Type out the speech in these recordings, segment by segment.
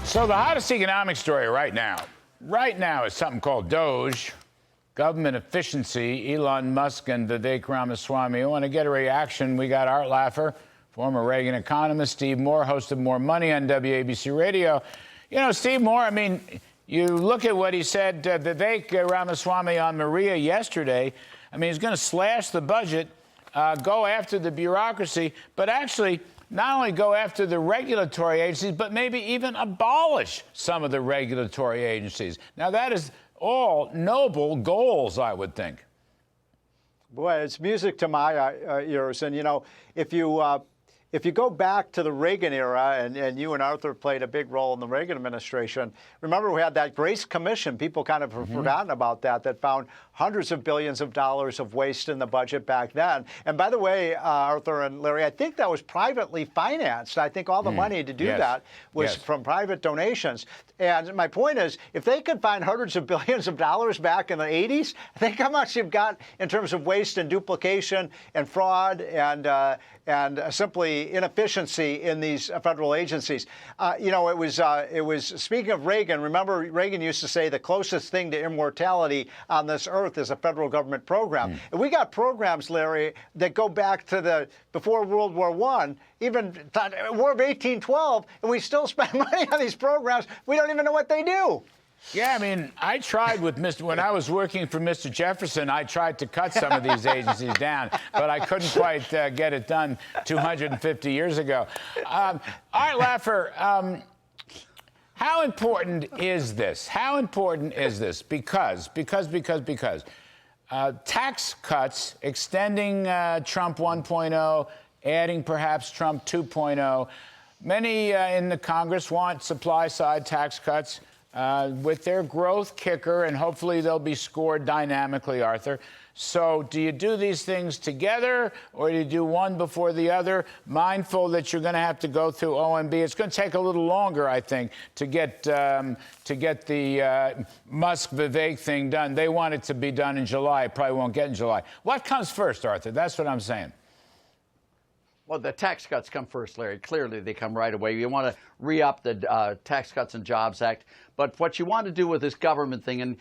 So the hottest economic story right now is something called Doge, government efficiency. Elon Musk and Vivek Ramaswamy. I want to get a reaction. We got Art Laffer, former Reagan economist, Steve Moore, host of More Money on WABC Radio. You know, Steve Moore, I mean, you look at what he said, Vivek Ramaswamy on Maria yesterday. I mean, he's going to slash the budget, go after the bureaucracy, but actually not only go after the regulatory agencies, but maybe even abolish some of the regulatory agencies. Now, that is all noble goals, I would think. Boy, it's music to my ears. And, you know, if you go back to the Reagan era, and you and Arthur played a big role in the Reagan administration, remember we had that Grace Commission. People kind of have forgotten about that found hundreds of billions of dollars of waste in the budget back then. And by the way, Arthur and Larry, I think that was privately financed. I think all the money to do that was from private donations. And my point is, if they could find hundreds of billions of dollars back in the 80s, think how much you've got in terms of waste and duplication and fraud and simply inefficiency in these federal agencies. You know, it was speaking of Reagan. Remember, Reagan used to say the closest thing to immortality on this earth is a federal government program. And we got programs, Larry, that go back to before World War I, even War of 1812, and we still spend money on these programs. We don't even know what they do. Yeah, I mean, I tried with when I was working for Mr. Jefferson, I tried to cut some of these agencies down, but I couldn't quite get it done 250 years ago. All right, Laffer, how important is this? How important is this? Because tax cuts, extending Trump 1.0, adding perhaps Trump 2.0. Many in the Congress want supply-side tax cuts. With their growth kicker, and hopefully they'll be scored dynamically, Arthur. So do you do these things together, or do you do one before the other, mindful that you're going to have to go through OMB? It's going to take a little longer, I think, to get the Musk-Vivek thing done. They want it to be done in July. It probably won't get in July. What comes first, Arthur? That's what I'm saying. Well, the tax cuts come first, Larry. Clearly, they come right away. You want to re-up the Tax Cuts and Jobs Act. But what you want to do with this government thing, and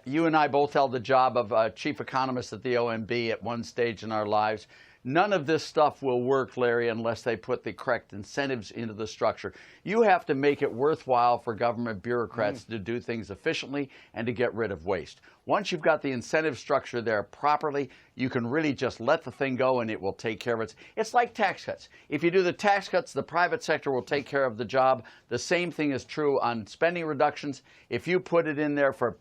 you and I both held the job of chief economist at the OMB at one stage in our lives. None of this stuff will work, Larry, unless they put the correct incentives into the structure. You have to make it worthwhile for government bureaucrats to do things efficiently and to get rid of waste. Once you've got the incentive structure there properly, you can really just let the thing go and it will take care of it. It's like tax cuts. If you do the tax cuts, the private sector will take care of the job. The same thing is true on spending reductions. If you put it in there for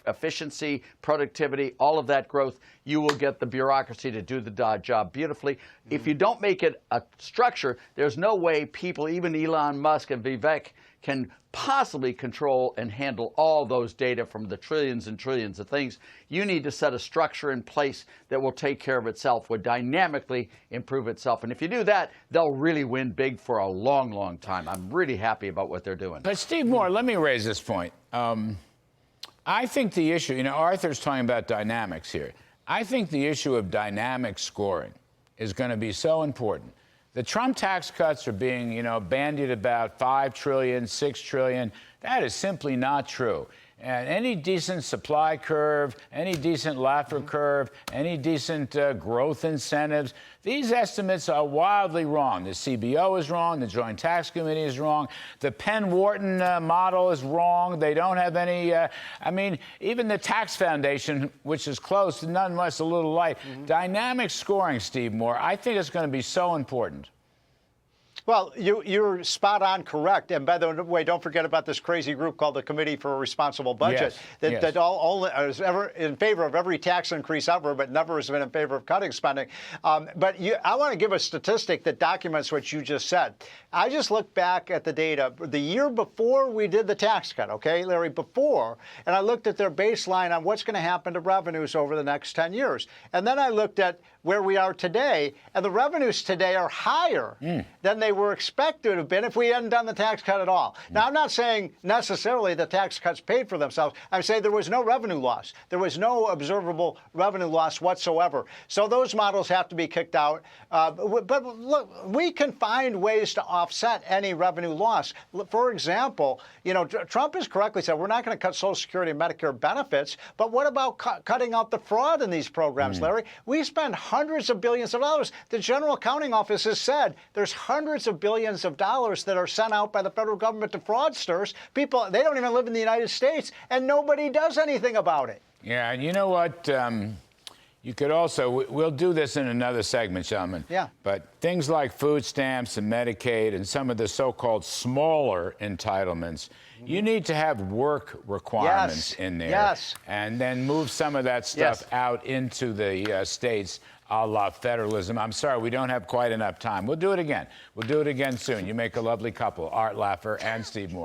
efficiency, productivity, all of that growth, you will get the bureaucracy to do the job beautifully. If you don't make it a structure, there's no way people, even Elon Musk and Vivek, can possibly control and handle all those data from the trillions and trillions of things. You need to set a structure in place that will take care of itself, will dynamically improve itself. And if you do that, they'll really win big for a long, long time. I'm really happy about what they're doing. But Steve Moore, let me raise this point. I think the issue, you know, Arthur's talking about dynamics here. I think the issue of dynamic scoring is going to be so important. The Trump tax cuts are being, you know, bandied about 5 trillion, 6 trillion. That is simply not true. And any decent supply curve, any decent Laffer curve, any decent growth incentives, these estimates are wildly wrong. The CBO is wrong. The Joint Tax Committee is wrong. The Penn-Wharton model is wrong. They don't have any, I mean, even the Tax Foundation, which is close, nonetheless a little light. Dynamic scoring, Steve Moore, I think it's going to be so important. Well, you're spot on correct. And by the way, don't forget about this crazy group called the Committee for a Responsible Budget that only is ever in favor of every tax increase ever, but never has been in favor of cutting spending. But I want to give a statistic that documents what you just said. I just looked back at the data the year before we did the tax cut, okay, Larry, before, and I looked at their baseline on what's going to happen to revenues over the next 10 years. And then I looked at where we are today, and the revenues today are higher than they were expected to have been if we hadn't done the tax cut at all. Now, I'm not saying necessarily the tax cuts paid for themselves. I'm saying there was no revenue loss. There was no observable revenue loss whatsoever. So those models have to be kicked out. But look, we can find ways to offset any revenue loss. For example, you know, Trump has correctly said we're not going to cut Social Security and Medicare benefits, but what about cutting out the fraud in these programs, Larry? We spend hundreds of billions of dollars. The General Accounting Office has said there's hundreds of billions of dollars that are sent out by the federal government to fraudsters. People, they don't even live in the United States, and nobody does anything about it. Yeah, and you know what? You could also, we'll do this in another segment, gentlemen. Yeah. But things like food stamps and Medicaid and some of the so-called smaller entitlements, you need to have work requirements in there. Yes. And then move some of that stuff out into the states, a la federalism. I'm sorry, we don't have quite enough time. We'll do it again. We'll do it again soon. You make a lovely couple, Art Laffer and Steve Moore.